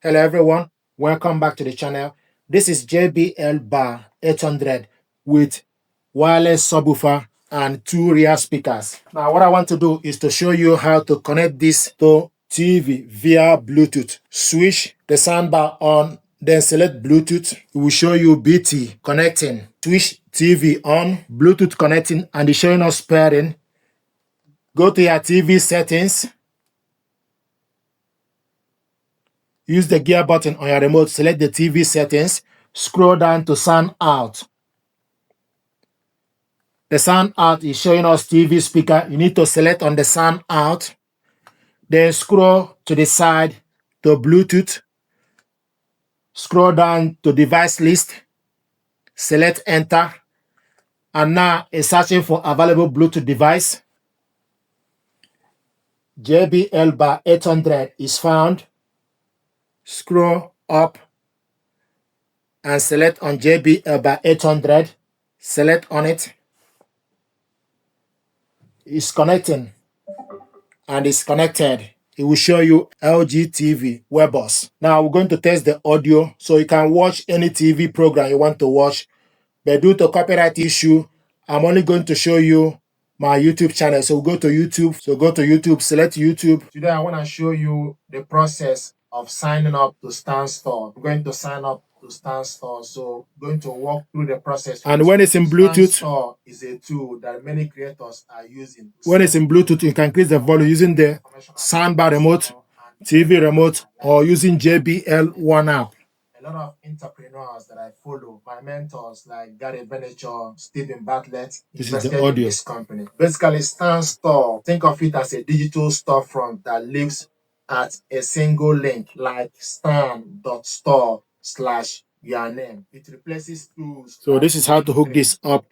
Hello everyone, welcome back to the channel. This is JBL Bar 800 with wireless subwoofer and two rear speakers. Now what I want to do is to show you how to connect this to TV via Bluetooth. Switch the soundbar on, then select Bluetooth. It will show you BT connecting. Switch TV on, Bluetooth connecting, and it's showing us pairing. Go to your TV settings. Use the gear button on your remote, select the TV settings, scroll down to sound out. The sound out is showing us TV speaker. You need to select on the sound out, then scroll to the side to Bluetooth, scroll down to device list, select enter, and now it's searching for available Bluetooth device. JBL Bar 800 is found. Scroll up and select on JBL Bar 800. Select on it. It's connecting and it's connected. It will show you LG TV WebOS. Now we're going to test the audio so you can watch any TV program you want to watch. But due to copyright issue, I'm only going to show you my YouTube channel. So go to YouTube. Select YouTube. Today I want to show you the process of signing up to Stan Store. I'm going to sign up to Stan Store. So I'm going to walk through the process. And when it's in Bluetooth, Stan Store is a tool that many creators are using. When it's in Bluetooth, you can increase the volume using the soundbar remote, TV remote, or using JBL One App. A lot of entrepreneurs that I follow, my mentors like Gary Vaynerchuk, Stephen Bartlett, invested in this company. Basically, Stan Store, think of it as a digital storefront that lives at a single link like stan.store/your name. It replaces tools. So this is how to hook this up.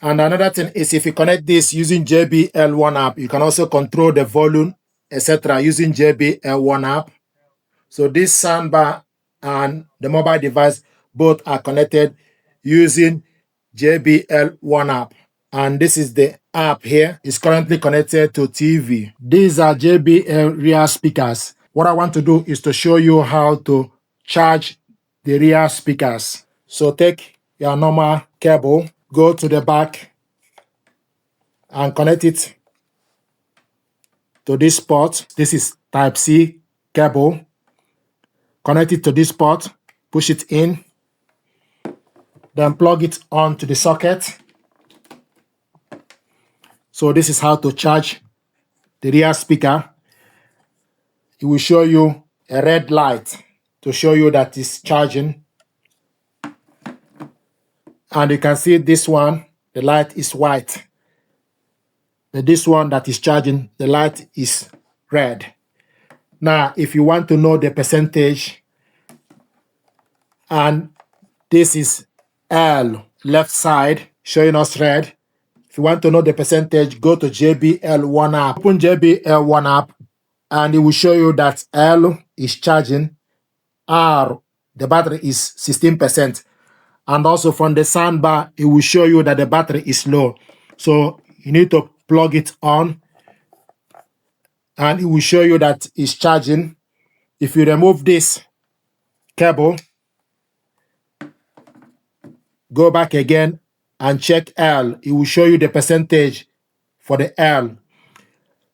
And another thing is if you connect this using JBL One App, you can also control the volume, etc. using JBL One App. So this soundbar and the mobile device both are connected using JBL One App. And this is the app here. It's currently connected to TV. These are JBL rear speakers. What I want to do is to show you how to charge the rear speakers. So take your normal cable, go to the back and connect it to this port. This is Type-C cable. Connect it to this port, push it in, then plug it onto the socket. So this is how to charge the rear speaker. It will show you a red light to show you that it's charging. And you can see this one, the light is white. But this one that is charging, the light is red. Now, if you want to know the percentage, and this is L, left side, showing us red. If you want to know the percentage, go to JBL One App. Open JBL One App, and it will show you that L is charging, R, the battery is 16%. And also from the soundbar, it will show you that the battery is low. So you need to plug it on, and it will show you that it's charging. If you remove this cable, go back again and check L. It will show you the percentage for the L.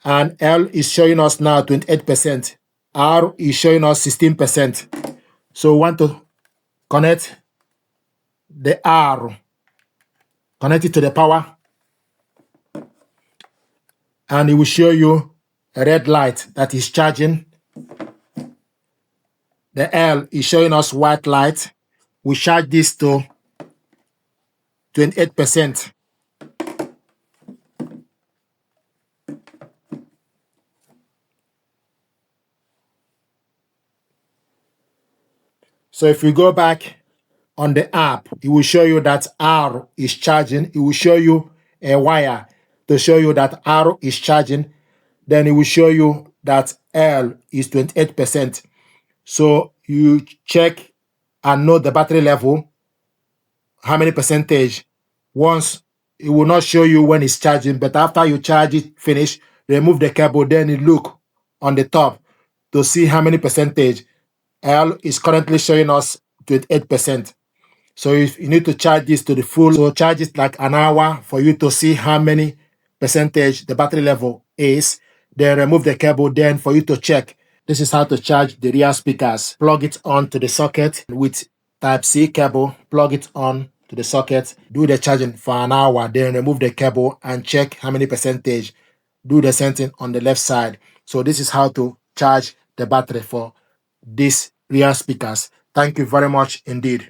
And L is showing us now 28%. R is showing us 16%. So we want to connect the R. Connect it to the power. And it will show you a red light that is charging. The L is showing us white light. We charge this to 28%. So if we go back on the app, it will show you that R is charging. It will show you a wire to show you that R is charging. Then it will show you that L is 28%. So you check and know the battery level, how many percentage. Once, it will not show you when it's charging, but after you charge it, finish, remove the cable, then you look on the top to see how many percentage. L is currently showing us 28%. So if you need to charge this to the full, so charge it like an hour for you to see how many percentage the battery level is. Then remove the cable, then for you to check. This is how to charge the rear speakers. Plug it on to the socket with Type-C cable. Plug it on to the socket. Do the charging for an hour, then remove the cable and check how many percentage. Do the same thing on the left side. So this is how to charge the battery for these rear speakers. Thank you very much indeed.